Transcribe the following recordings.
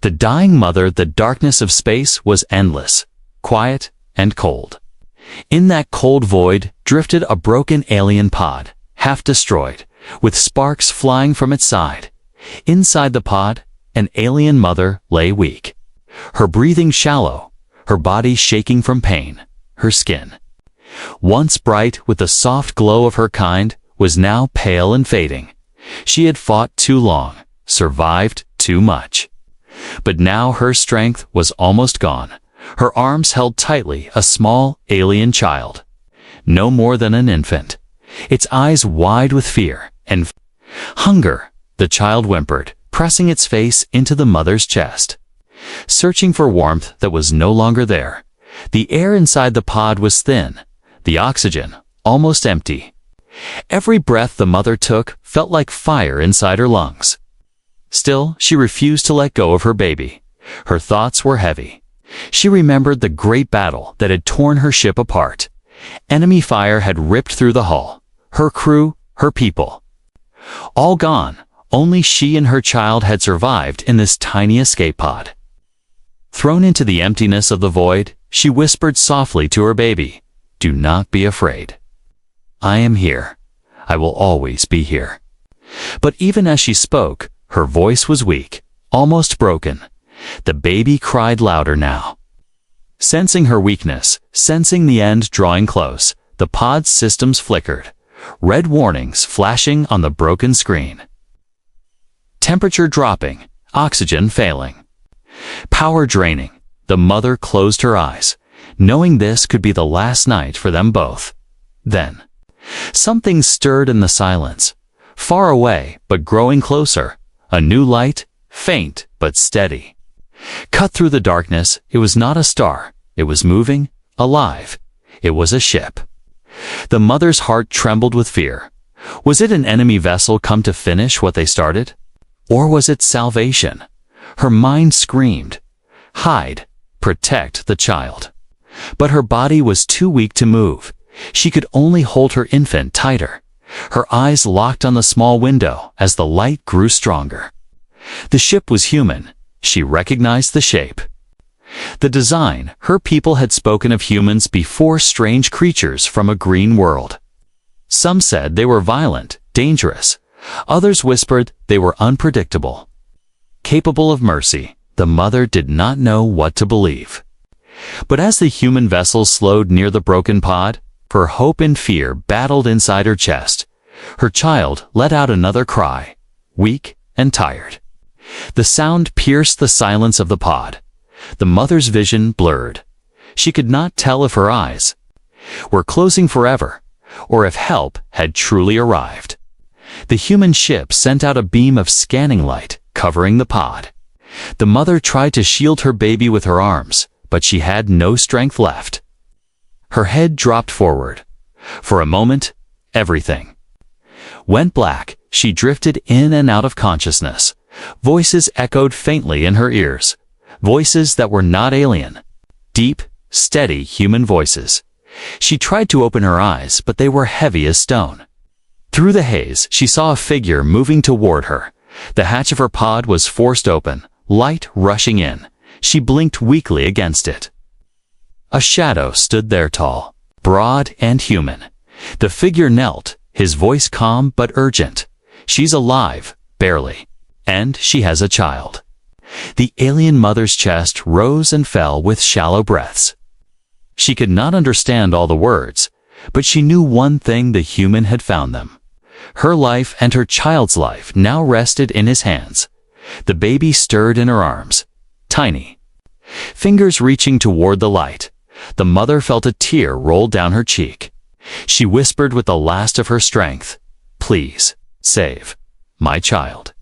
The dying mother, the darkness of space was endless, quiet, and cold. In that cold void drifted a broken alien pod, half destroyed, with sparks flying from its side. Inside the pod, an alien mother lay weak, her breathing shallow, her body shaking from pain, her skin, once bright with the soft glow of her kind, was now pale and fading. She had fought too long, survived too much. But now her strength was almost gone. Her arms held tightly a small alien child, no more than an infant, its eyes wide with fear and hunger. The child whimpered, pressing its face into the mother's chest, searching for warmth that was no longer there. The air inside the pod was thin, the oxygen almost empty. Every breath the mother took felt like fire inside her lungs. Still, she refused to let go of her baby. Her thoughts were heavy. She remembered the great battle that had torn her ship apart. Enemy fire had ripped through the hull. Her crew, her people, all gone. Only she and her child had survived in this tiny escape pod. Thrown into the emptiness of the void, she whispered softly to her baby, "Do not be afraid. I am here. I will always be here." But even as she spoke, her voice was weak, almost broken. The baby cried louder now. Sensing her weakness, sensing the end drawing close, the pod's systems flickered, red warnings flashing on the broken screen. Temperature dropping, oxygen failing, power draining. The mother closed her eyes, knowing this could be the last night for them both. Then, something stirred in the silence, far away but growing closer. A new light, faint but steady, cut through the darkness. It was not a star. It was moving, alive. It was a ship. The mother's heart trembled with fear. Was it an enemy vessel come to finish what they started? Or was it salvation? Her mind screamed, "Hide, protect the child." But her body was too weak to move. She could only hold her infant tighter. Her eyes locked on the small window as the light grew stronger. The ship was human. She recognized the shape, the design. Her people had spoken of humans before, strange creatures from a green world. Some said they were violent, dangerous. Others whispered they were unpredictable, capable of mercy. The mother did not know what to believe. But as the human vessel slowed near the broken pod, her hope and fear battled inside her chest. Her child let out another cry, weak and tired. The sound pierced the silence of the pod. The mother's vision blurred. She could not tell if her eyes were closing forever, or if help had truly arrived. The human ship sent out a beam of scanning light, covering the pod. The mother tried to shield her baby with her arms, but she had no strength left. Her head dropped forward. For a moment, everything went black. She drifted in and out of consciousness. Voices echoed faintly in her ears. Voices that were not alien. Deep, steady human voices. She tried to open her eyes, but they were heavy as stone. Through the haze, she saw a figure moving toward her. The hatch of her pod was forced open, light rushing in. She blinked weakly against it. A shadow stood there, tall, broad, and human. The figure knelt, his voice calm but urgent. "She's alive, barely. And she has a child." The alien mother's chest rose and fell with shallow breaths. She could not understand all the words, but she knew one thing: the human had found them. Her life and her child's life now rested in his hands. The baby stirred in her arms, tiny, fingers reaching toward the light. The mother felt a tear roll down her cheek. She whispered with the last of her strength, "Please, save my child."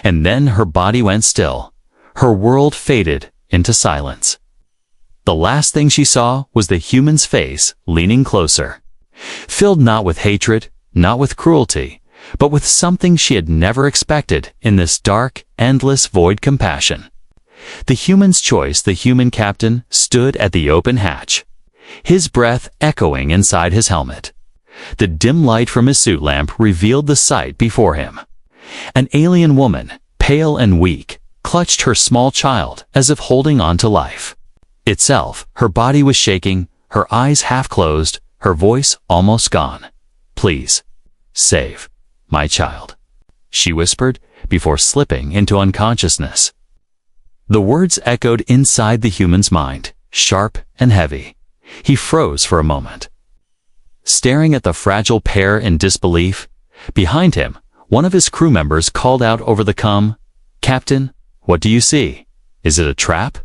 And then her body went still. Her world faded into silence. The last thing she saw was the human's face leaning closer, filled not with hatred, not with cruelty, but with something she had never expected in this dark, endless void: compassion. The human's choice, the human captain, stood at the open hatch, his breath echoing inside his helmet. The dim light from his suit lamp revealed the sight before him. An alien woman, pale and weak, clutched her small child as if holding on to life. Itself, her body was shaking, her eyes half closed, her voice almost gone. "Please, save my child," she whispered before slipping into unconsciousness. The words echoed inside the human's mind, sharp and heavy. He froze for a moment, staring at the fragile pair in disbelief. Behind him, one of his crew members called out over the com, "Captain, what do you see? Is it a trap?"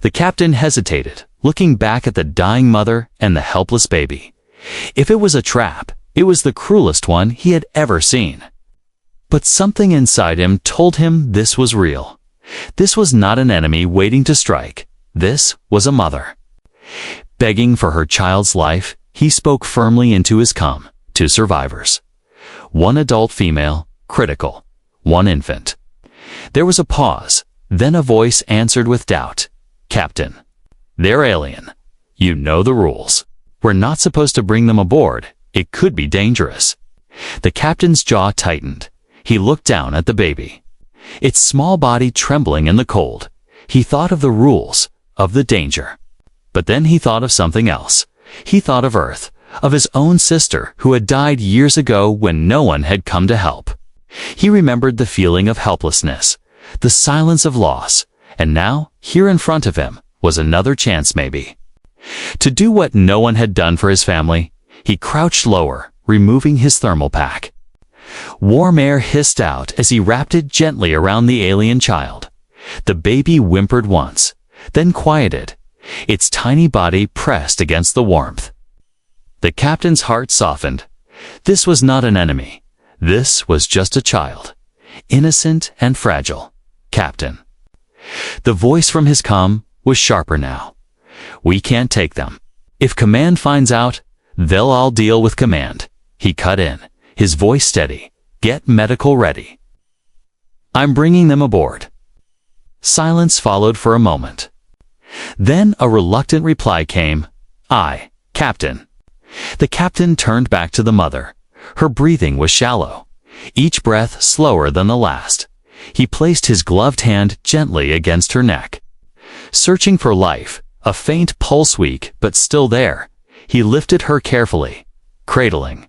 The captain hesitated, looking back at the dying mother and the helpless baby. If it was a trap, it was the cruelest one he had ever seen. But something inside him told him this was real. This was not an enemy waiting to strike. This was a mother. Begging for her child's life, he spoke firmly into his com, two survivors. One adult female, critical. One infant. There was a pause, then a voice answered with doubt. "Captain, they're alien. You know the rules. We're not supposed to bring them aboard. It could be dangerous." The captain's jaw tightened. He looked down at the baby, its small body trembling in the cold. He thought of the rules, of the danger. But then he thought of something else. He thought of Earth, of his own sister who had died years ago when no one had come to help. He remembered the feeling of helplessness, the silence of loss, and now, here in front of him, was another chance maybe. To do what no one had done for his family, he crouched lower, removing his thermal pack. Warm air hissed out as he wrapped it gently around the alien child. The baby whimpered once, then quieted, its tiny body pressed against the warmth. The captain's heart softened. This was not an enemy. This was just a child, innocent and fragile. "Captain." The voice from his comm was sharper now. "We can't take them. If command finds out, they'll all deal with command." He cut in, his voice steady. "Get medical ready. I'm bringing them aboard." Silence followed for a moment. Then a reluctant reply came. "Aye, Captain." The captain turned back to the mother. Her breathing was shallow, each breath slower than the last. He placed his gloved hand gently against her neck. Searching for life, a faint pulse weak but still there, he lifted her carefully, cradling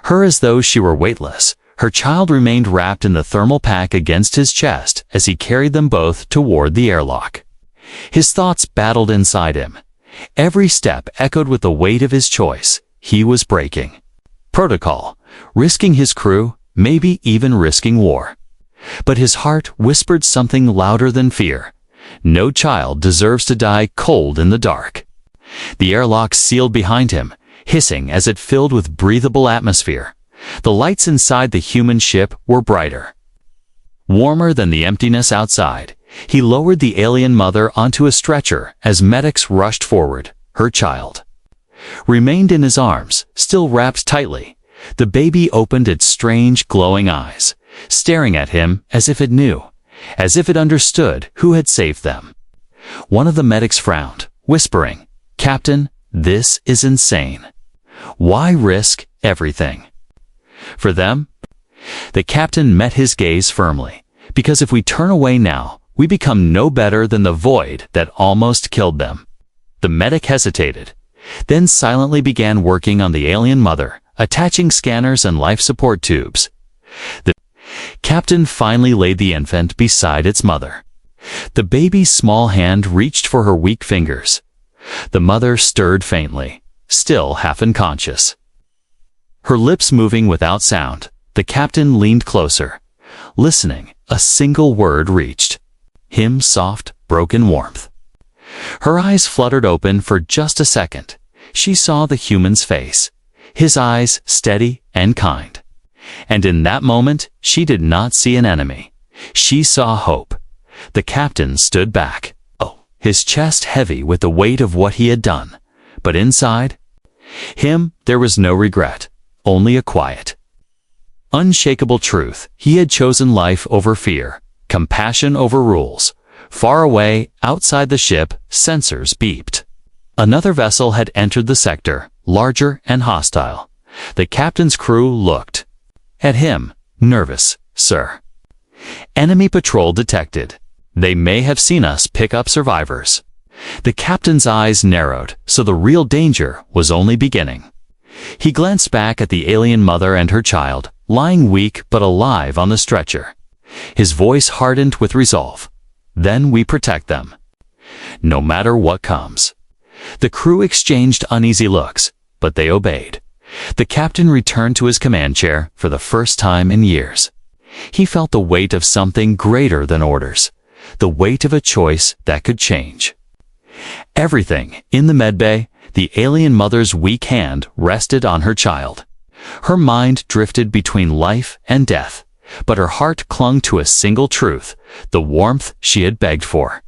her as though she were weightless. Her child remained wrapped in the thermal pack against his chest as he carried them both toward the airlock. His thoughts battled inside him. Every step echoed with the weight of his choice. He was breaking protocol, risking his crew, maybe even risking war. But his heart whispered something louder than fear. No child deserves to die cold in the dark. The airlock sealed behind him, hissing as it filled with breathable atmosphere. The lights inside the human ship were brighter, warmer than the emptiness outside. He lowered the alien mother onto a stretcher as medics rushed forward. Her child remained in his arms, still wrapped tightly. The baby opened its strange, glowing eyes, staring at him as if it knew, as if it understood who had saved them. One of the medics frowned, whispering, "Captain, this is insane. Why risk everything for them?" The captain met his gaze firmly. "Because if we turn away now, we become no better than the void that almost killed them." The medic hesitated, then silently began working on the alien mother, attaching scanners and life support tubes. The captain finally laid the infant beside its mother. The baby's small hand reached for her weak fingers. The mother stirred faintly, still half unconscious, her lips moving without sound. The captain leaned closer, listening. A single word reached him, soft, broken warmth. Her eyes fluttered open for just a second. She saw the human's face, his eyes steady and kind. And in that moment, she did not see an enemy. She saw hope. The captain stood back, his chest heavy with the weight of what he had done. But inside him, there was no regret, only a quiet, unshakable truth. He had chosen life over fear, compassion over rules. Far away, outside the ship, sensors beeped. Another vessel had entered the sector, larger and hostile. The captain's crew looked at him, nervous. "Sir." Enemy patrol detected. They may have seen us pick up survivors. The captain's eyes narrowed, so the real danger was only beginning. He glanced back at the alien mother and her child, lying weak but alive on the stretcher. His voice hardened with resolve. Then we protect them. No matter what comes. The crew exchanged uneasy looks, but they obeyed. The captain returned to his command chair for the first time in years. He felt the weight of something greater than orders, the weight of a choice that could change. Everything in the medbay, the alien mother's weak hand rested on her child. Her mind drifted between life and death, but her heart clung to a single truth, the warmth she had begged for.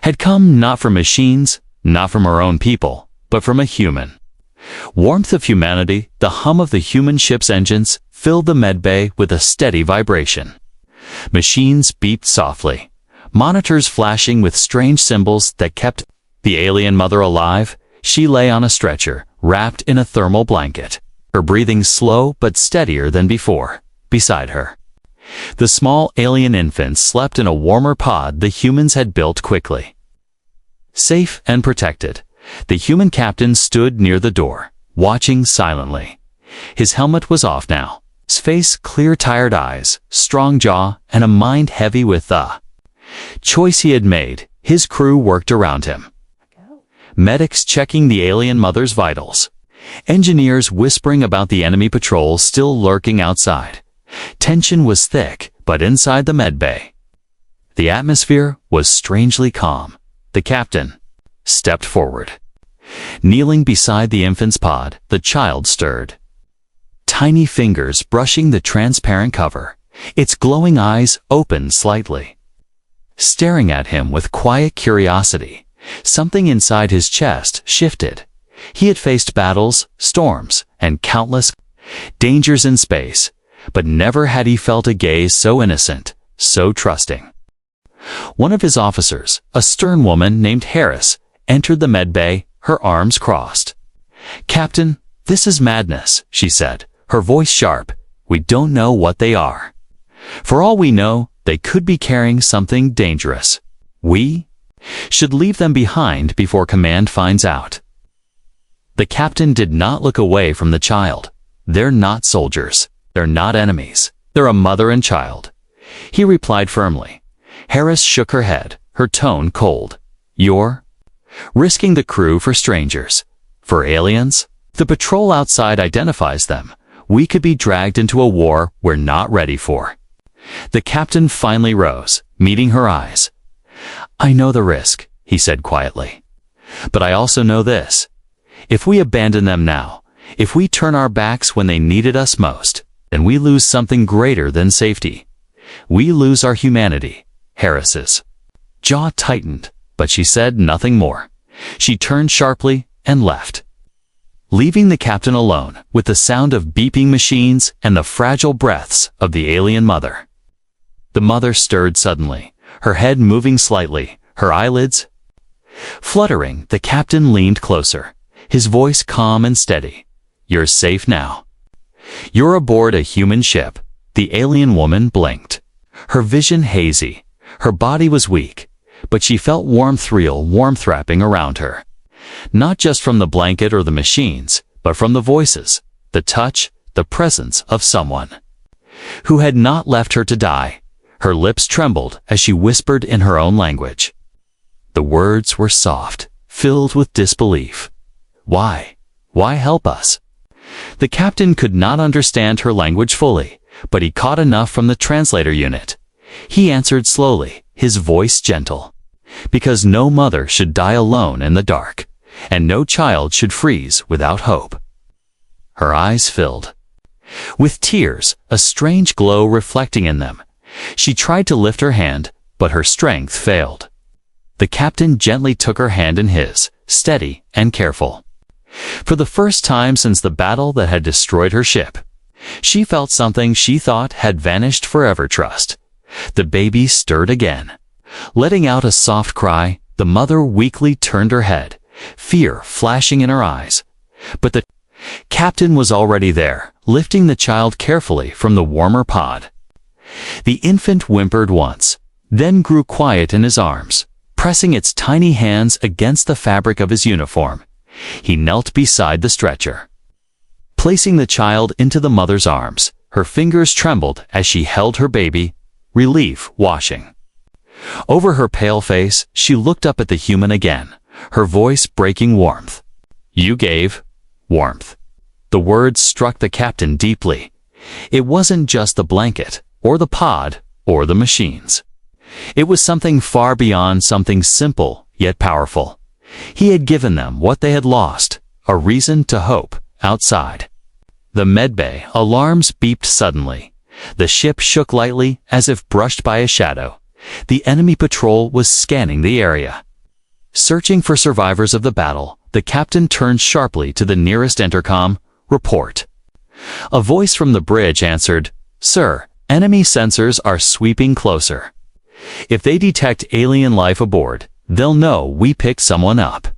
Had come not from machines, not from her own people, but from a human. Warmth of humanity, the hum of the human ship's engines, filled the medbay with a steady vibration. Machines beeped softly, monitors flashing with strange symbols that kept the alien mother alive. She lay on a stretcher, wrapped in a thermal blanket, her breathing slow but steadier than before. Beside her, the small alien infant slept in a warmer pod the humans had built quickly. Safe and protected, the human captain stood near the door, watching silently. His helmet was off now, his face clear, tired eyes, strong jaw, and a mind heavy with the choice he had made. His crew worked around him. Medics checking the alien mother's vitals. Engineers whispering about the enemy patrol still lurking outside. Tension was thick, but inside the medbay, the atmosphere was strangely calm. The captain stepped forward. Kneeling beside the infant's pod, the child stirred. Tiny fingers brushing the transparent cover, its glowing eyes opened slightly. Staring at him with quiet curiosity, something inside his chest shifted. He had faced battles, storms, and countless dangers in space, but never had he felt a gaze so innocent, so trusting. One of his officers, a stern woman named Harris, entered the medbay, her arms crossed. "Captain, this is madness," she said, her voice sharp. "We don't know what they are. For all we know, they could be carrying something dangerous. We should leave them behind before command finds out." The captain did not look away from the child. "They're not soldiers. They're not enemies. They're a mother and child," he replied firmly. Harris shook her head, her tone cold. "You're risking the crew for strangers. For aliens? The patrol outside identifies them. We could be dragged into a war we're not ready for." The captain finally rose, meeting her eyes. "I know the risk," he said quietly. "But I also know this. If we abandon them now, if we turn our backs when they needed us most, then we lose something greater than safety. We lose our humanity." Harris's jaw tightened, but she said nothing more. She turned sharply and left, leaving the captain alone with the sound of beeping machines and the fragile breaths of the alien mother. The mother stirred suddenly, her head moving slightly, her eyelids fluttering. The captain leaned closer, his voice calm and steady. "You're safe now. You're aboard a human ship." The alien woman blinked, her vision hazy. Her body was weak, but she felt warmth, real warmth wrapping around her. Not just from the blanket or the machines, but from the voices, the touch, the presence of someone who had not left her to die. Her lips trembled as she whispered in her own language. The words were soft, filled with disbelief. "Why? Why help us?" The captain could not understand her language fully, but he caught enough from the translator unit. He answered slowly, his voice gentle. "Because no mother should die alone in the dark, and no child should freeze without hope." Her eyes filled with tears, a strange glow reflecting in them. She tried to lift her hand, but her strength failed. The captain gently took her hand in his, steady and careful. For the first time since the battle that had destroyed her ship, she felt something she thought had vanished forever: trust. The baby stirred again. Letting out a soft cry, the mother weakly turned her head, fear flashing in her eyes. But the captain was already there, lifting the child carefully from the warmer pod. The infant whimpered once, then grew quiet in his arms, pressing its tiny hands against the fabric of his uniform. He knelt beside the stretcher. Placing the child into the mother's arms, her fingers trembled as she held her baby, relief washing. Over her pale face, she looked up at the human again, her voice breaking warmth. "You gave warmth." The words struck the captain deeply. It wasn't just the blanket, or the pod, or the machines. It was something far beyond, something simple yet powerful. He had given them what they had lost, a reason to hope, outside. The medbay alarms beeped suddenly. The ship shook lightly as if brushed by a shadow. The enemy patrol was scanning the area. Searching for survivors of the battle, the captain turned sharply to the nearest intercom. "Report." A voice from the bridge answered, "Sir, enemy sensors are sweeping closer. If they detect alien life aboard, they'll know we picked someone up."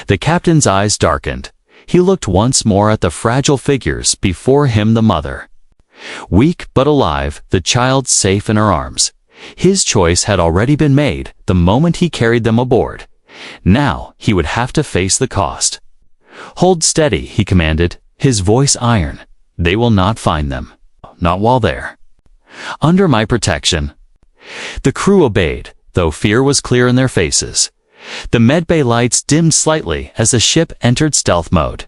The captain's eyes darkened. He looked once more at the fragile figures before him, the mother. Weak but alive, the child safe in her arms. His choice had already been made the moment he carried them aboard. Now he would have to face the cost. "Hold steady," he commanded, his voice iron. "They will not find them. Not while they're under my protection." The crew obeyed, though fear was clear in their faces. The medbay lights dimmed slightly as the ship entered stealth mode.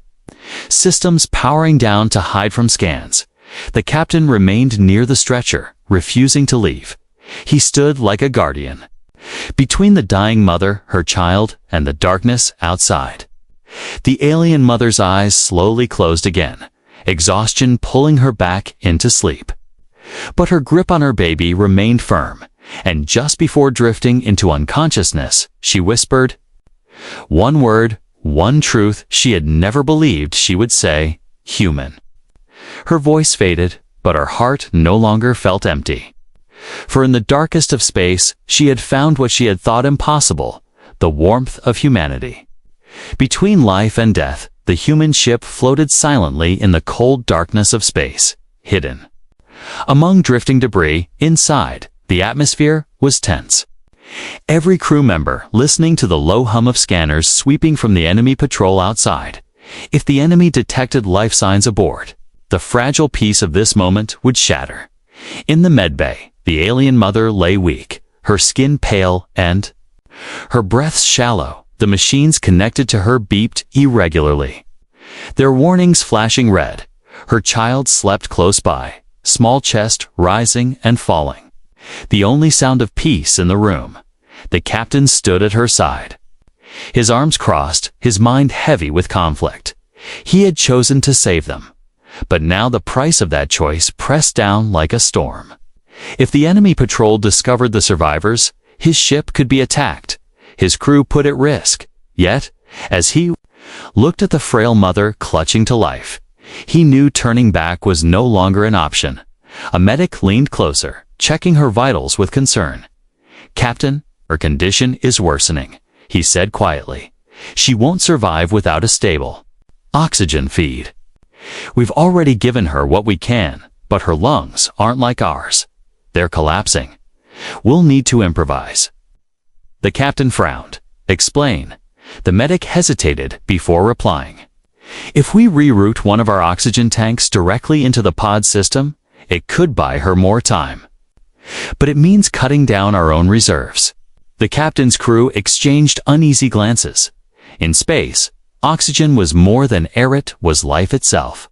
Systems powering down to hide from scans. The captain remained near the stretcher, refusing to leave. He stood like a guardian, between the dying mother, her child, and the darkness outside. The alien mother's eyes slowly closed again, exhaustion pulling her back into sleep. But her grip on her baby remained firm, and just before drifting into unconsciousness, she whispered one word, one truth she had never believed she would say: human. Her voice faded, but her heart no longer felt empty. For in the darkest of space, she had found what she had thought impossible, the warmth of humanity. Between life and death, the human ship floated silently in the cold darkness of space, hidden. Among drifting debris, inside, the atmosphere was tense. Every crew member listening to the low hum of scanners sweeping from the enemy patrol outside. If the enemy detected life signs aboard, the fragile peace of this moment would shatter. In the medbay, the alien mother lay weak, her skin pale and her breath shallow. The machines connected to her beeped irregularly, their warnings flashing red. Her child slept close by, small chest rising and falling. The only sound of peace in the room. The captain stood at her side, his arms crossed, his mind heavy with conflict. He had chosen to save them, but now the price of that choice pressed down like a storm. If the enemy patrol discovered the survivors, his ship could be attacked, his crew put at risk. Yet, as he looked at the frail mother clutching to life, he knew turning back was no longer an option. A medic leaned closer, checking her vitals with concern. "Captain, her condition is worsening," he said quietly. "She won't survive without a stable oxygen feed. We've already given her what we can, but her lungs aren't like ours. They're collapsing. We'll need to improvise." The captain frowned. "Explain." The medic hesitated before replying. "If we reroute one of our oxygen tanks directly into the pod system, it could buy her more time. But it means cutting down our own reserves." The captain's crew exchanged uneasy glances. In space, oxygen was more than air, it was life itself.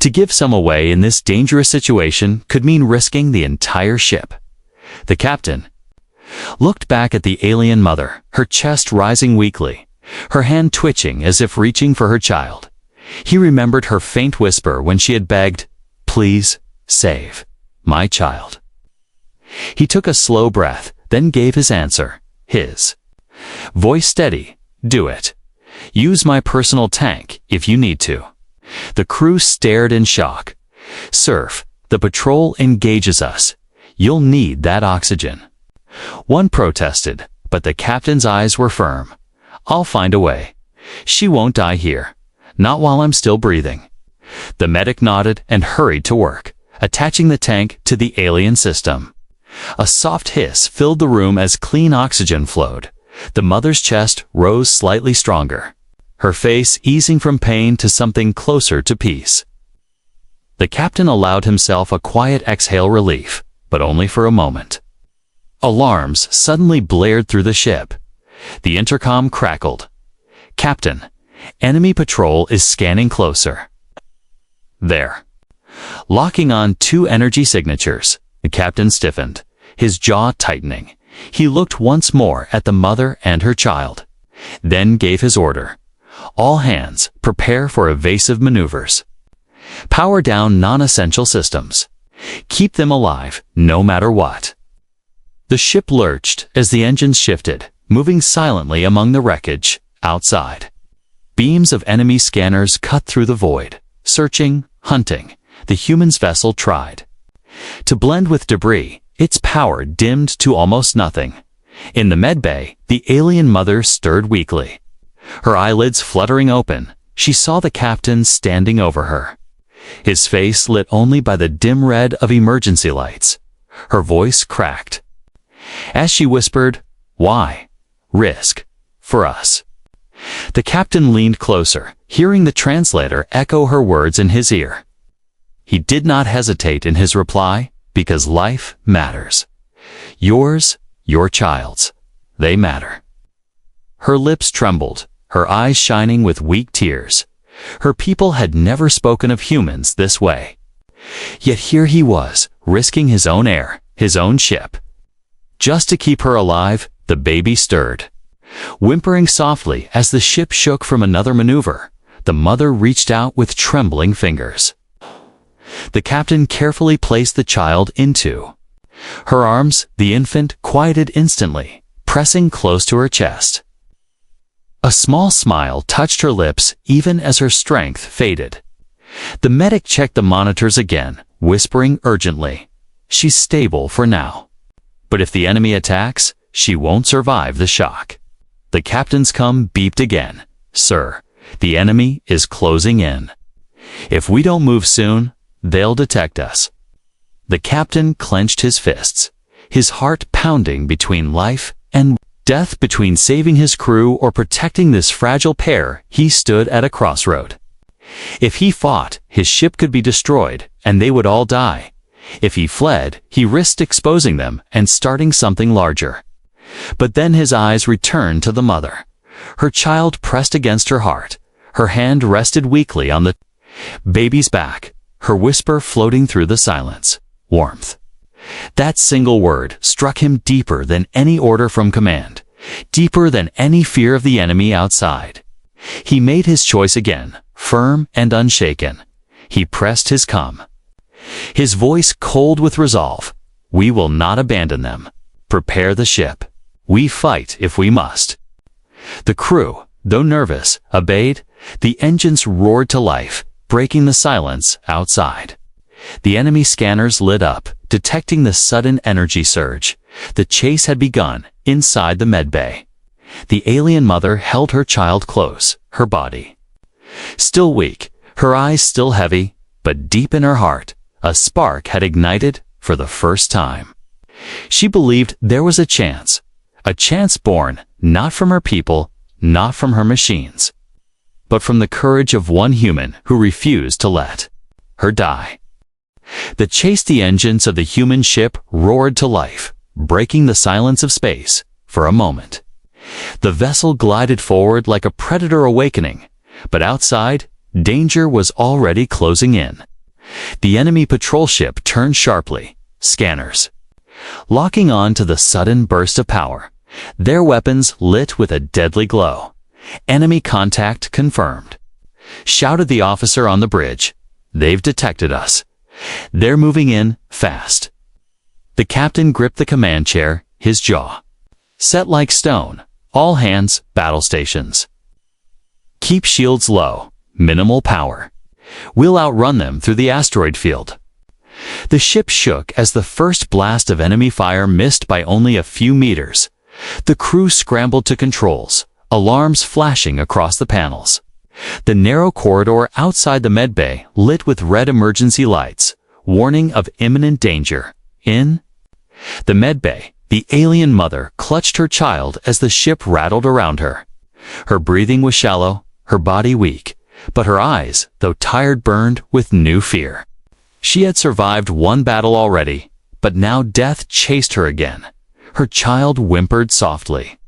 To give some away in this dangerous situation could mean risking the entire ship. The captain looked back at the alien mother, her chest rising weakly, her hand twitching as if reaching for her child. He remembered her faint whisper when she had begged, "Please, save my child." He took a slow breath, then gave his answer, his voice steady. "Do it. Use my personal tank if you need to." The crew stared in shock. "Surf, the patrol engages us. You'll need that oxygen." One protested, but the captain's eyes were firm. "I'll find a way. She won't die here. Not while I'm still breathing." The medic nodded and hurried to work. attaching the tank to the alien system. A soft hiss filled the room as clean oxygen flowed. The mother's chest rose slightly stronger, her face easing from pain to something closer to peace. The captain allowed himself a quiet exhale relief, but only for a moment. Alarms suddenly blared through the ship. The intercom crackled. "Captain, enemy patrol is scanning closer." There. Locking on 2 energy signatures, the captain stiffened, his jaw tightening. He looked once more at the mother and her child, then gave his order. "All hands, prepare for evasive maneuvers. Power down non-essential systems. Keep them alive, no matter what." The ship lurched as the engines shifted, moving silently among the wreckage outside. Beams of enemy scanners cut through the void, searching, hunting. The human's vessel tried to blend with debris, its power dimmed to almost nothing. In the medbay, the alien mother stirred weakly. Her eyelids fluttering open, she saw the captain standing over her. His face lit only by the dim red of emergency lights. Her voice cracked. As she whispered, "Why? Risk. For us." The captain leaned closer, hearing the translator echo her words in his ear. He did not hesitate in his reply, because life matters. Yours, your child's, they matter. Her lips trembled, her eyes shining with weak tears. Her people had never spoken of humans this way. Yet here he was, risking his own air, his own ship. Just to keep her alive, the baby stirred. Whimpering softly as the ship shook from another maneuver, the mother reached out with trembling fingers. The captain carefully placed the child into her arms. The infant quieted instantly, pressing close to her chest. A small smile touched her lips even as her strength faded. The medic checked the monitors again, whispering urgently, "She's stable for now. But if the enemy attacks, she won't survive the shock." The captain's come beeped again. "Sir, the enemy is closing in. If we don't move soon, they'll detect us." The captain clenched his fists, his heart pounding between life and death, between saving his crew or protecting this fragile pair. He stood at a crossroad. If he fought, his ship could be destroyed, and they would all die. If he fled, he risked exposing them and starting something larger. But then his eyes returned to the mother. Her child pressed against her heart. Her hand rested weakly on the baby's back, her whisper floating through the silence. Warmth. That single word struck him deeper than any order from command, deeper than any fear of the enemy outside. He made his choice again, firm and unshaken. He pressed his come, his voice cold with resolve. "We will not abandon them. Prepare the ship. We fight if we must." The crew, though nervous, obeyed. The engines roared to life, breaking the silence outside. The enemy scanners lit up, detecting the sudden energy surge. The chase had begun inside the medbay. The alien mother held her child close, her body still weak, her eyes still heavy, but deep in her heart, a spark had ignited for the first time. She believed there was a chance born not from her people, not from her machines, but from the courage of one human who refused to let her die. The chase, the engines of the human ship roared to life, breaking the silence of space for a moment. The vessel glided forward like a predator awakening, but outside, danger was already closing in. The enemy patrol ship turned sharply, scanners locking on to the sudden burst of power, their weapons lit with a deadly glow. "Enemy contact confirmed," shouted the officer on the bridge. "They've detected us. They're moving in fast." The captain gripped the command chair, his jaw set like stone. "All hands, battle stations. Keep shields low, minimal power. We'll outrun them through the asteroid field." The ship shook as the first blast of enemy fire missed by only a few meters. The crew scrambled to controls, alarms flashing across the panels. The narrow corridor outside the medbay lit with red emergency lights. warning of imminent danger. In the medbay, the alien mother clutched her child as the ship rattled around her. Her breathing was shallow, her body weak, but her eyes, though tired, burned with new fear. She had survived one battle already, but now death chased her again. Her child whimpered softly.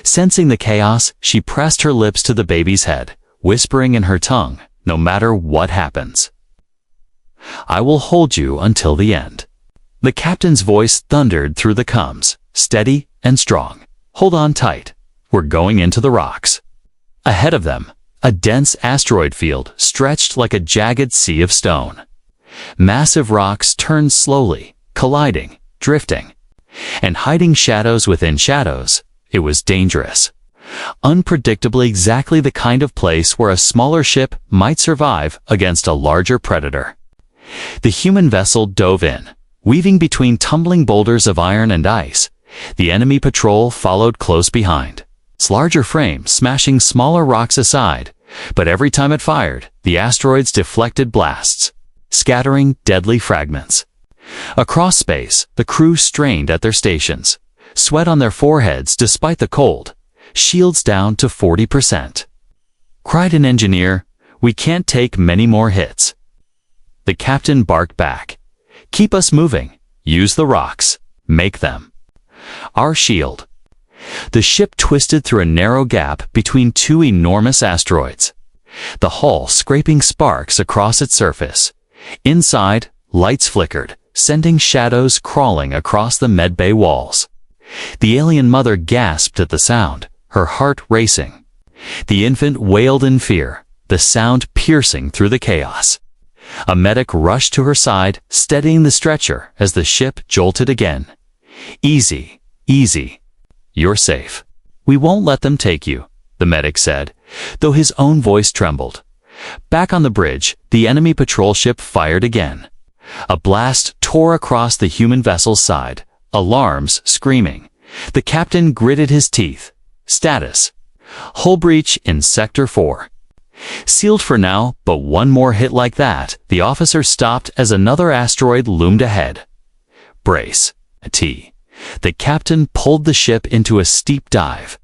Sensing the chaos, she pressed her lips to the baby's head, whispering in her tongue, "No matter what happens, I will hold you until the end." The captain's voice thundered through the comms, steady and strong. "Hold on tight. We're going into the rocks." Ahead of them, a dense asteroid field stretched like a jagged sea of stone. Massive rocks turned slowly, colliding, drifting, and hiding shadows within shadows. It was dangerous. Unpredictably exactly the kind of place where a smaller ship might survive against a larger predator. The human vessel dove in, weaving between tumbling boulders of iron and ice. The enemy patrol followed close behind, its larger frame smashing smaller rocks aside, but every time it fired, the asteroids deflected blasts, scattering deadly fragments. Across space, the crew strained at their stations, sweat on their foreheads despite the cold, shields down to 40%. Cried an engineer, "We can't take many more hits." The captain barked back, "Keep us moving. Use the rocks. Make them our shield." The ship twisted through a narrow gap between two enormous asteroids, the hull scraping sparks across its surface. Inside, lights flickered, sending shadows crawling across the medbay walls. The alien mother gasped at the sound, her heart racing. The infant wailed in fear, the sound piercing through the chaos. A medic rushed to her side, steadying the stretcher as the ship jolted again. "Easy, easy. You're safe. We won't let them take you," the medic said, though his own voice trembled. Back on the bridge, the enemy patrol ship fired again. A blast tore across the human vessel's side, alarms screaming. The captain gritted his teeth. Status: hull breach in Sector 4. Sealed for now, but one more hit like that, the officer stopped as another asteroid loomed ahead. Brace. T. The captain pulled the ship into a steep dive,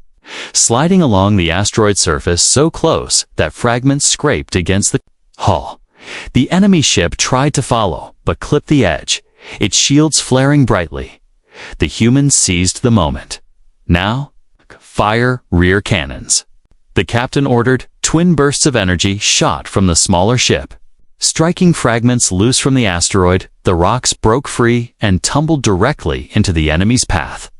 sliding along the asteroid surface so close that fragments scraped against the hull. The enemy ship tried to follow, but clipped the edge, its shields flaring brightly. The humans seized the moment. "Now, fire rear cannons." The captain ordered. Twin bursts of energy shot from the smaller ship. Striking fragments loose from the asteroid, the rocks broke free and tumbled directly into the enemy's path.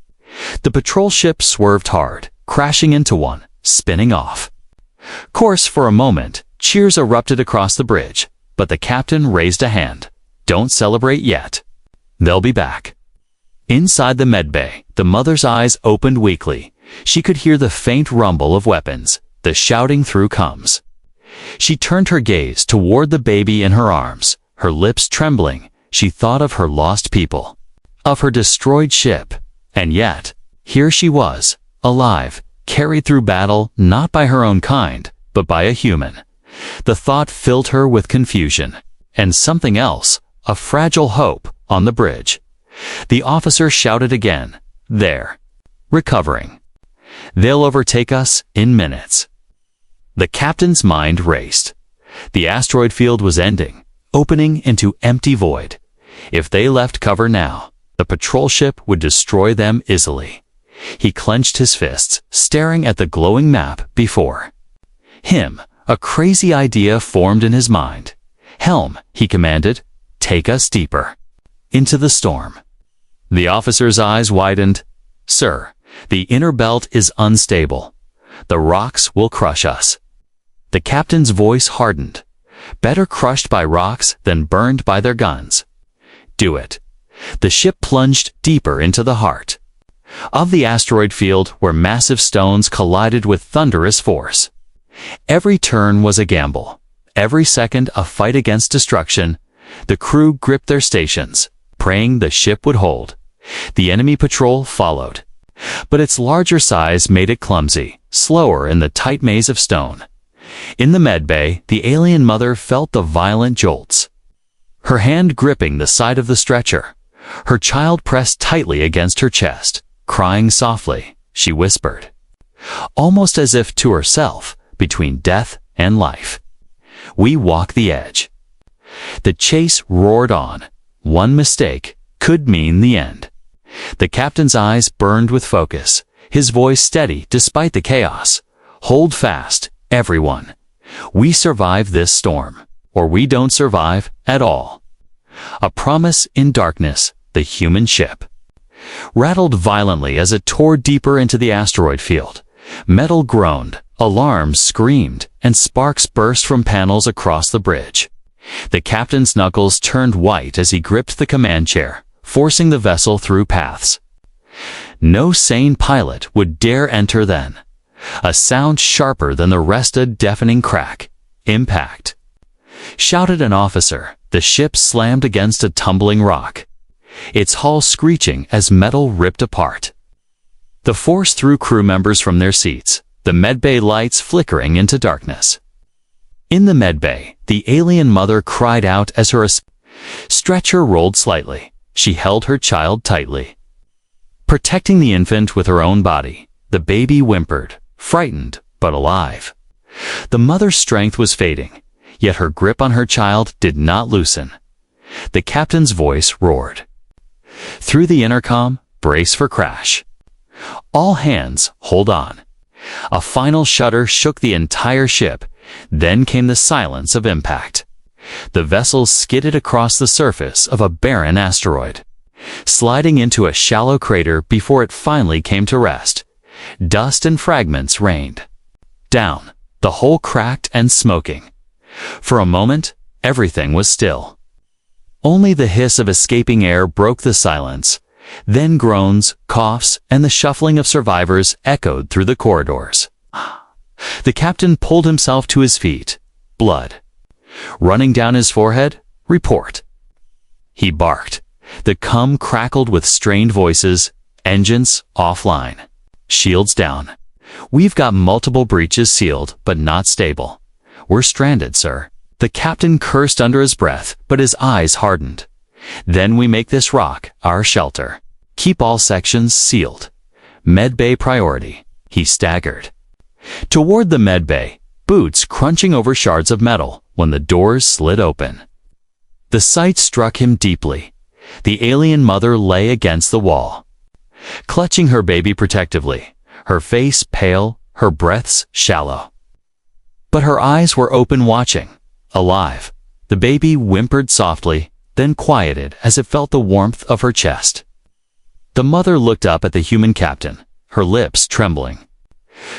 The patrol ship swerved hard, crashing into one, spinning off course for a moment. Cheers erupted across the bridge, but the captain raised a hand. "Don't celebrate yet. They'll be back." Inside the medbay, the mother's eyes opened weakly. She could hear the faint rumble of weapons, the shouting through comms. She turned her gaze toward the baby in her arms, her lips trembling. She thought of her lost people, of her destroyed ship, and yet, here she was, alive, carried through battle not by her own kind, but by a human. The thought filled her with confusion, and something else, a fragile hope, on the bridge. The officer shouted again, "There. Recovering. They'll overtake us in minutes." The captain's mind raced. The asteroid field was ending, opening into empty void. If they left cover now, the patrol ship would destroy them easily. He clenched his fists, staring at the glowing map before him. A crazy idea formed in his mind. "Helm," he commanded, "take us deeper into the storm." The officer's eyes widened. "Sir, the inner belt is unstable. The rocks will crush us." The captain's voice hardened. "Better crushed by rocks than burned by their guns. Do it." The ship plunged deeper into the heart of the asteroid field where massive stones collided with thunderous force. Every turn was a gamble, every second a fight against destruction. The crew gripped their stations, praying the ship would hold. The enemy patrol followed, but its larger size made it clumsy, slower in the tight maze of stone. In the medbay, the alien mother felt the violent jolts. her hand gripping the side of the stretcher. Her child pressed tightly against her chest. Crying softly, she whispered, almost as if to herself, between death and life. We walk the edge. The chase roared on. One mistake could mean the end. The captain's eyes burned with focus, his voice steady despite the chaos. Hold fast, everyone. We survive this storm, or we don't survive at all. A promise in darkness, the human ship rattled violently as it tore deeper into the asteroid field. Metal groaned, alarms screamed, and sparks burst from panels across the bridge. The captain's knuckles turned white as he gripped the command chair, forcing the vessel through paths. No sane pilot would dare enter then. A sound sharper than the rest, a deafening crack. Impact. Shouted an officer. The ship slammed against a tumbling rock, its hull screeching as metal ripped apart. The force threw crew members from their seats, the medbay lights flickering into darkness. In the medbay, the alien mother cried out as her stretcher rolled slightly. She held her child tightly, protecting the infant with her own body. The baby whimpered, frightened but alive. The mother's strength was fading, yet her grip on her child did not loosen. The captain's voice roared through the intercom, brace for crash. All hands, hold on. A final shudder shook the entire ship. Then came the silence of impact. The vessel skidded across the surface of a barren asteroid, sliding into a shallow crater before it finally came to rest. Dust and fragments rained down, the hull cracked and smoking. For a moment, everything was still. Only the hiss of escaping air broke the silence. Then groans, coughs, and the shuffling of survivors echoed through the corridors. The captain pulled himself to his feet. Blood running down his forehead. Report. He barked. The cum crackled with strained voices. Engines offline. Shields down. We've got multiple breaches sealed, but not stable. We're stranded, sir. The captain cursed under his breath, but his eyes hardened. Then we make this rock our shelter. Keep all sections sealed. Medbay priority. He staggered toward the medbay, boots crunching over shards of metal when the doors slid open. The sight struck him deeply. The alien mother lay against the wall, clutching her baby protectively, her face pale, her breaths shallow. But her eyes were open, watching, alive. The baby whimpered softly, then quieted as it felt the warmth of her chest. The mother looked up at the human captain, her lips trembling.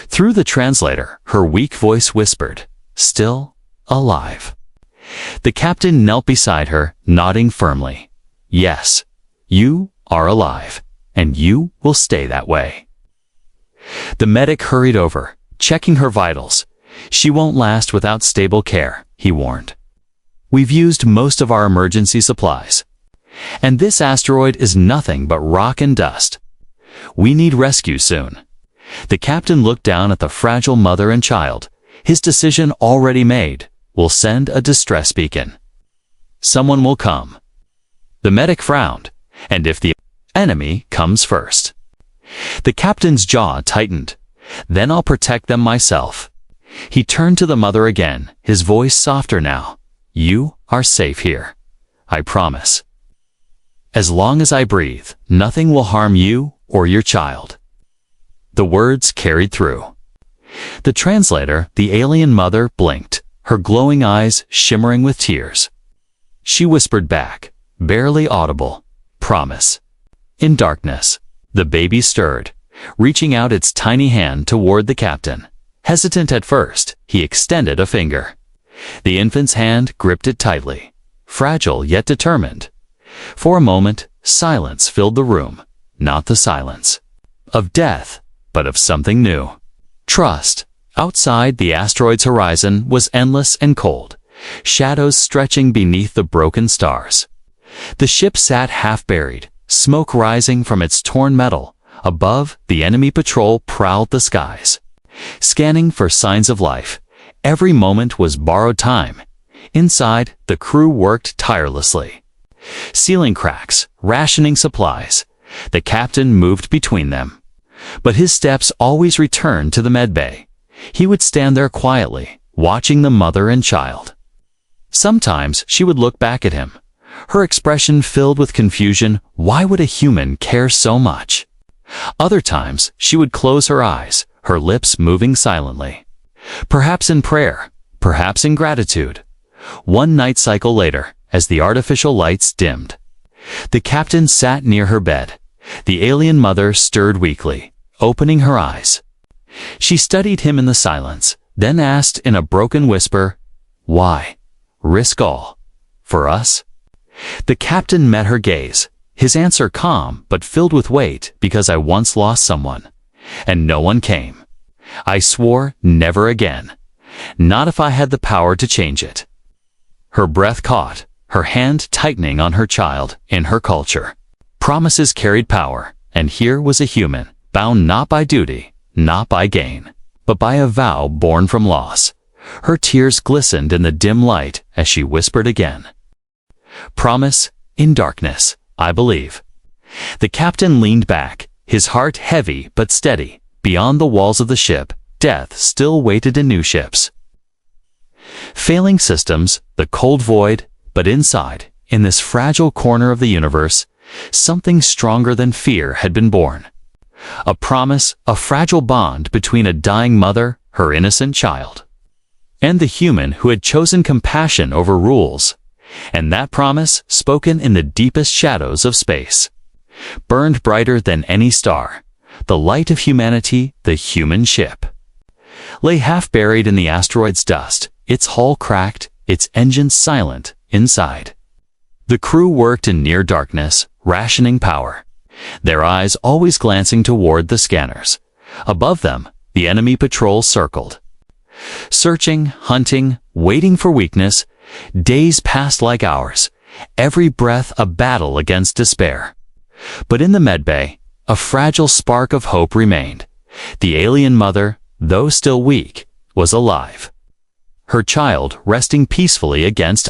Through the translator, her weak voice whispered, "Still alive." The captain knelt beside her, nodding firmly. "Yes, you are alive, and you will stay that way." The medic hurried over, checking her vitals. "She won't last without stable care," he warned. "We've used most of our emergency supplies, and this asteroid is nothing but rock and dust. We need rescue soon." The captain looked down at the fragile mother and child, his decision already made. "We'll send a distress beacon. Someone will come." The medic frowned. "And if the enemy comes first?" The captain's jaw tightened. "Then I'll protect them myself." He turned to the mother again, his voice softer now. "You are safe here. I promise. As long as I breathe, nothing will harm you or your child." The words carried through. The translator, the alien mother, blinked, her glowing eyes shimmering with tears. She whispered back, barely audible, "Promise." In darkness, the baby stirred, reaching out its tiny hand toward the captain. Hesitant at first, he extended a finger. The infant's hand gripped it tightly, fragile yet determined. For a moment, silence filled the room, not the silence of death, but of something new. Trust. Outside, the asteroid's horizon was endless and cold, shadows stretching beneath the broken stars. The ship sat half-buried, smoke rising from its torn metal. Above, the enemy patrol prowled the skies, scanning for signs of life. Every moment was borrowed time. Inside, the crew worked tirelessly. Sealing cracks, rationing supplies. The captain moved between them. But his steps always returned to the medbay. He would stand there quietly, watching the mother and child. Sometimes she would look back at him, her expression filled with confusion. Why would a human care so much? Other times she would close her eyes, her lips moving silently. Perhaps in prayer, perhaps in gratitude. One night cycle later, as the artificial lights dimmed, the captain sat near her bed. The alien mother stirred weakly, opening her eyes. She studied him in the silence, then asked in a broken whisper, "Why? Risk all? For us?" The captain met her gaze, his answer calm but filled with weight. "Because I once lost someone, and no one came. I swore never again. Not if I had the power to change it." Her breath caught, her hand tightening on her child. In her culture, promises carried power, and here was a human, bound not by duty, not by gain, but by a vow born from loss. Her tears glistened in the dim light as she whispered again, "Promise, in darkness, I believe." The captain leaned back, his heart heavy but steady. Beyond the walls of the ship, death still waited in new ships. Failing systems, the cold void, but inside, in this fragile corner of the universe, something stronger than fear had been born. A promise, a fragile bond between a dying mother, her innocent child, and the human who had chosen compassion over rules. And that promise, spoken in the deepest shadows of space, burned brighter than any star. The light of humanity, the human ship, lay half buried in the asteroid's dust, its hull cracked, its engines silent inside. The crew worked in near darkness, rationing power, their eyes always glancing toward the scanners. Above them, the enemy patrol circled. Searching, hunting, waiting for weakness. Days passed like hours, every breath a battle against despair. But in the medbay, a fragile spark of hope remained. The alien mother, though still weak, was alive. Her child resting peacefully against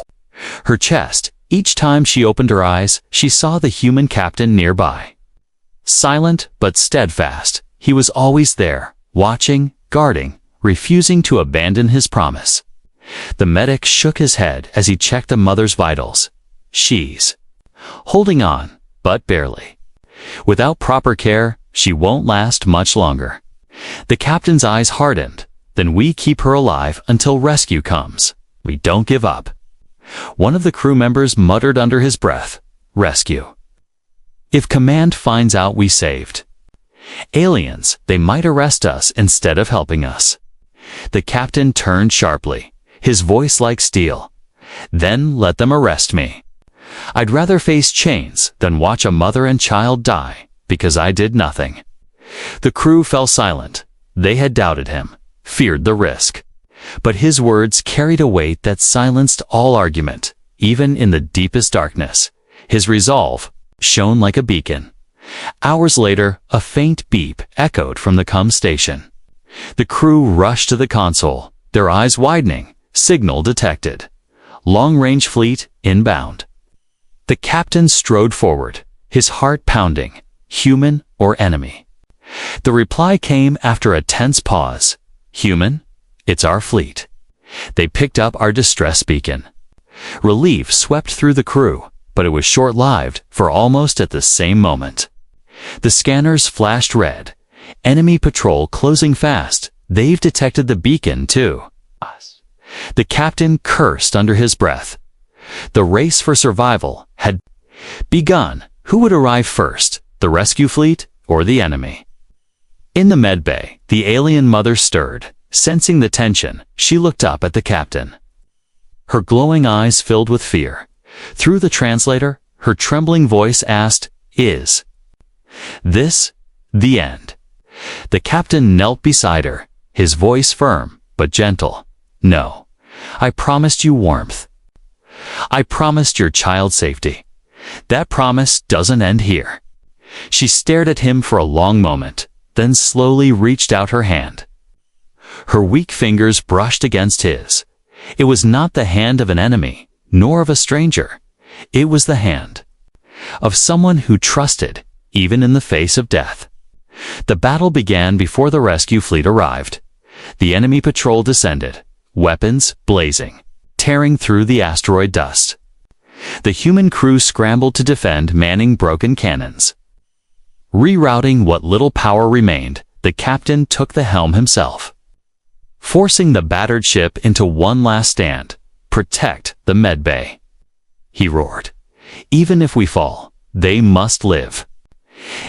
her chest. Each time she opened her eyes, she saw the human captain nearby. Silent but steadfast, he was always there, watching, guarding, refusing to abandon his promise. The medic shook his head as he checked the mother's vitals. She's holding on, but barely. Without proper care, she won't last much longer. The captain's eyes hardened. Then we keep her alive until rescue comes. We don't give up. One of the crew members muttered under his breath, "Rescue. If command finds out we saved aliens, they might arrest us instead of helping us." The captain turned sharply, his voice like steel. "Then let them arrest me. I'd rather face chains than watch a mother and child die because I did nothing." The crew fell silent. They had doubted him, feared the risk. But his words carried a weight that silenced all argument, even in the deepest darkness. His resolve shone like a beacon. Hours later, a faint beep echoed from the COM station. The crew rushed to the console, their eyes widening. Signal detected. Long-range fleet inbound. The captain strode forward, his heart pounding. Human or enemy? The reply came after a tense pause. Human? It's our fleet. They picked up our distress beacon. Relief swept through the crew, but it was short-lived, for almost at the same moment, the scanners flashed red. Enemy patrol closing fast. They've detected the beacon too. The captain cursed under his breath. The race for survival had begun. Who would arrive first, the rescue fleet or the enemy? In the medbay, the alien mother stirred. Sensing the tension, she looked up at the captain. Her glowing eyes filled with fear. Through the translator, her trembling voice asked, "Is this the end?" The captain knelt beside her, his voice firm but gentle. "No. I promised you warmth. I promised your child safety. That promise doesn't end here." She stared at him for a long moment, then slowly reached out her hand. Her weak fingers brushed against his. It was not the hand of an enemy, nor of a stranger. It was the hand of someone who trusted, even in the face of death. The battle began before the rescue fleet arrived. The enemy patrol descended, weapons blazing, tearing through the asteroid dust. The human crew scrambled to defend, manning broken cannons. Rerouting what little power remained, the captain took the helm himself, forcing the battered ship into one last stand. "Protect the medbay," he roared. "Even if we fall, they must live."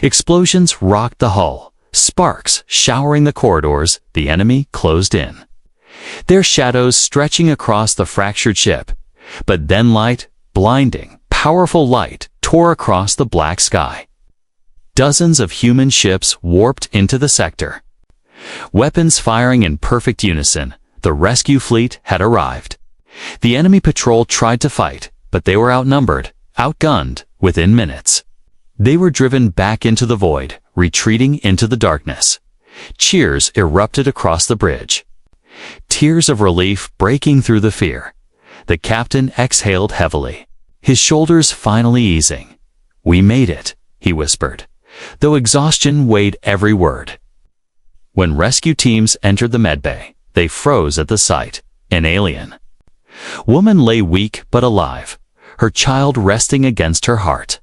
Explosions rocked the hull, sparks showering the corridors. The enemy closed in, their shadows stretching across the fractured ship. But then light, blinding, powerful light, tore across the black sky. Dozens of human ships warped into the sector, weapons firing in perfect unison. The rescue fleet had arrived. The enemy patrol tried to fight, but they were outnumbered, outgunned, within minutes. They were driven back into the void, retreating into the darkness. Cheers erupted across the bridge, tears of relief breaking through the fear. The captain exhaled heavily, his shoulders finally easing. "We made it," he whispered, though exhaustion weighed every word. When rescue teams entered the medbay, they froze at the sight. An alien woman lay weak but alive, her child resting against her heart.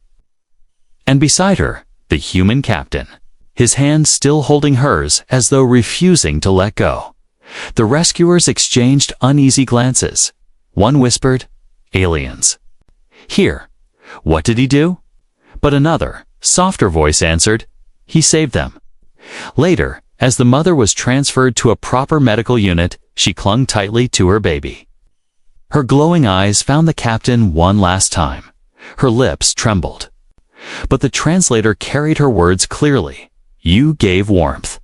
And beside her, the human captain, his hand still holding hers as though refusing to let go. The rescuers exchanged uneasy glances. One whispered, "Aliens." "Here." "What did he do?" But another, softer voice answered, "He saved them." Later, as the mother was transferred to a proper medical unit, she clung tightly to her baby. Her glowing eyes found the captain one last time. Her lips trembled. But the translator carried her words clearly. "You gave warmth,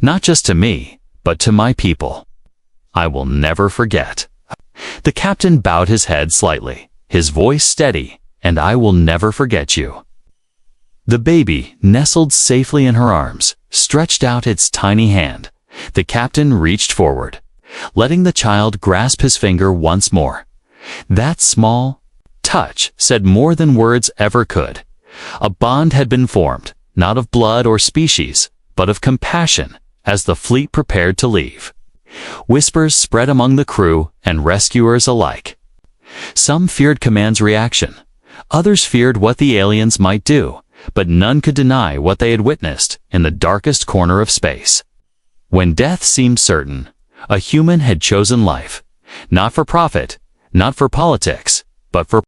not just to me, but to my people. I will never forget." The captain bowed his head slightly, his voice steady, "And I will never forget you." The baby nestled safely in her arms, stretched out its tiny hand. The captain reached forward, letting the child grasp his finger once more. That small touch said more than words ever could. A bond had been formed, not of blood or species, but of compassion, as the fleet prepared to leave. Whispers spread among the crew and rescuers alike. Some feared Command's reaction. Others feared what the aliens might do, but none could deny what they had witnessed in the darkest corner of space. When death seemed certain, a human had chosen life, not for profit, not for politics, but for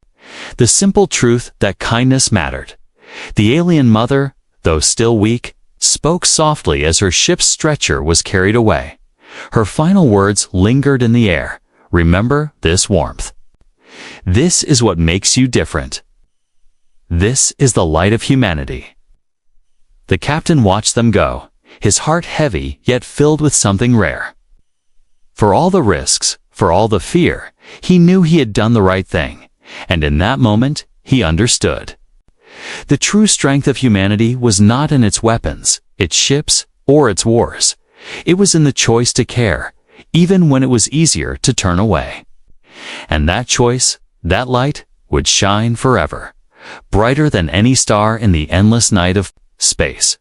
the simple truth that kindness mattered. The alien mother, though still weak, spoke softly as her ship's stretcher was carried away. Her final words lingered in the air. "Remember this warmth. This is what makes you different. This is the light of humanity." The captain watched them go, his heart heavy yet filled with something rare. For all the risks, for all the fear, he knew he had done the right thing, and in that moment, he understood. The true strength of humanity was not in its weapons, its ships, or its wars. It was in the choice to care, even when it was easier to turn away. And that choice, that light, would shine forever, brighter than any star in the endless night of space.